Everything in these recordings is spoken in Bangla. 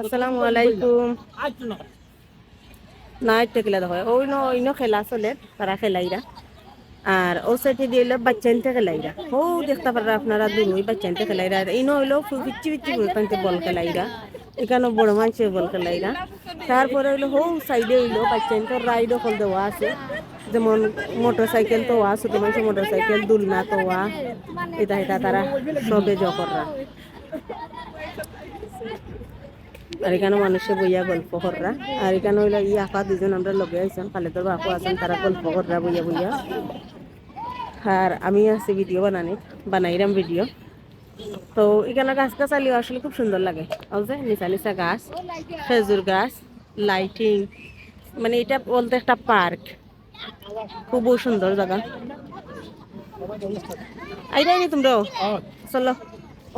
আসসালামু আলাইকুম। না একটা খেলা দেখো ওইনো খেলা চলে তারা খেলাইরা আর ও সাইডে দিয়ে হইলো বাচ্চাইনতে খেলাইরা ও দেখতে পারা আপনারা দূর ওই বাচ্চাইনতে খেলাইরা ইনো হইলো পিচ্ছি পিচ্ছি বলতে বল খেলাইরা এখানে বড় মানুষের বল খেলাইরা তারপরে হইলো হো সাইডে হইলো বাচ্চাইনতে রাইডও হল দেওয়া আছে যেমন মোটর সাইকেল তো ওয়া ছোট মানুষের মোটর সাইকেল দুলনা তো ওয়া এটা এটা তারা সবে জকররা আর এখানে মানুষে বইয়া গল্প কররা আর এখানে হইলো ই আপা দুজন আমরা লগে আইছেন খালেদর বাপু আছেন তারা গল্প কররা বইয়া বইয়া আর আমি আছি ভিডিও বানাইরাম ভিডিও তো এখানে গাছ গাছালিও আসলে খুব সুন্দর লাগে যে নিচা নিচা গাছ খেজুর গাছ লাইটিং মানে এটা বলতে একটা পার্ক খুব সুন্দর জায়গা আইরাইনি তোমরাও চলো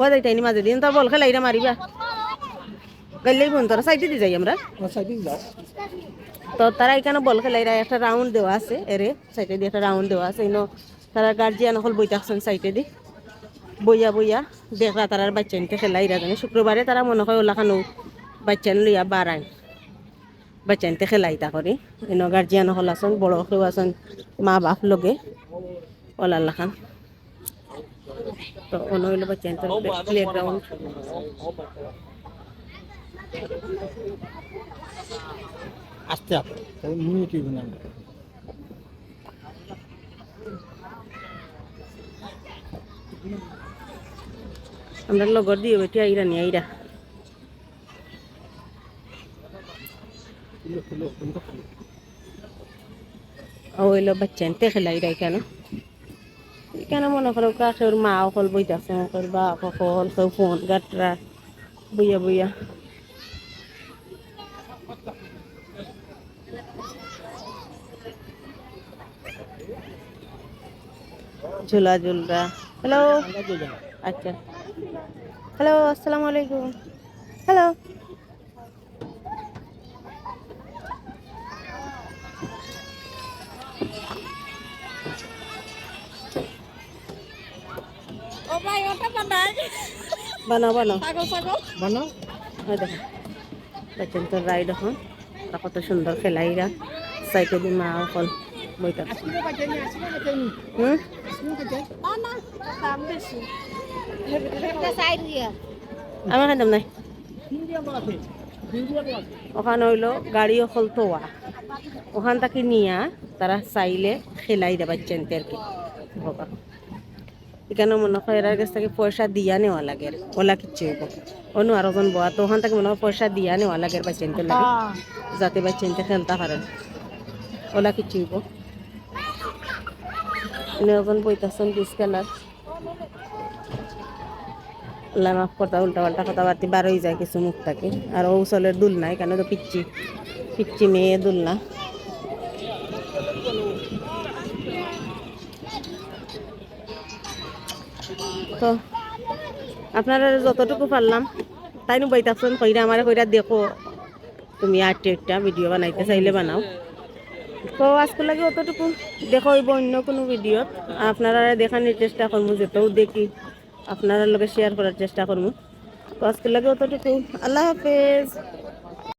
ও যাইতাইনি মাঝে দিন তো বল খেলাইরা মারিবা গেলেই বোন তোরা সাইডে দিয়ে যাই আমরা তো তারা এখানে বল খেলাইরা একটা রাউন্ড দেওয়া আছে এরে সাইডে দিয়ে একটা রাউন্ড দেওয়া আছে ইনো তারা গার্জিয়ান হল বই থাকছেন সাইডে দি বইয়া বইয়া দেখরা তারার বাচ্চানকে খেলাইরা জানে শুক্রবারে তারা মনে হয় ওলাখানো বাচ্চান লইয়া বাড়ায় বাচ্চানতে খেলাইতা করি ইনো গার্জিয়ান হল আছেন বড় কেউ আছেন মা বাপ লগে ওলাল্লা খান তো অন্য হইলো বাচ্চানতে প্লেগ্রাউন্ড আসতে হবে মিনিটই গুনাম আমরা লগর দিয়ে বেটি আইরা নি আইরা ওইলো বাচ্চানতে খেলাইরা এখানে এখানে মনে করো কাকের মা অকল বইতাছে ওর বাপ অকল কেউ ফোন গাটরা বইয়া বইয়া ঝুলা ঝুলরা হ্যালো আচ্ছা হ্যালো আসসালামু আলাইকুম হ্যালো বানাও বানাও বানাও ওই দেখো বাচ্চান তোর রাইড এখন কত সুন্দর খেলাইরা সাইকেল মা অকল বইটা আমার খাইতাম নাই ওখানে হইলো গাড়ি অকল তোয়া ওখান থেকে নিয়া তারা চাইলে খেলাই দেবা চেনতে আর কি বাবা এখানে মনে হয় এর কাছ থেকে পয়সা দিয়া নেওয়া লাগে ওলা কিচ্ছু হইব অন্য আরো জন বয়া তো ওখান থেকে মনে হয় পয়সা দিয়া নেওয়া লাগে বা চেনতে লাগে যাতে বা চেনতে খেলতে পারেন ওলা কিচ্ছু হইব এখন বইতাছেন ডিস খেলার আল্লাহ মাফ করতা উল্টা পাল্টা কথাবার্তি বার হয়ে যায় কিছু মুখ থাকে আর ও চলের দুল নাই কেন তো পিচ্ছি পিচ্ছি মেয়ে দুল না তো আপনারা যতটুকু পারলাম তাই নো বইতাছেন কইরা আমার কইরা দেখো তুমি আটটা একটা ভিডিও বানাইতে চাইলে বানাও তো আজকে লাগে অতটুকু দেখো হইব অন্য কোনো ভিডিওত আপনারা দেখানোর চেষ্টা করবো যেতেও দেখি আপনারা লগে শেয়ার করার চেষ্টা করবো তো আজকে লাগে অতটুকু আল্লাহ হাফেজ।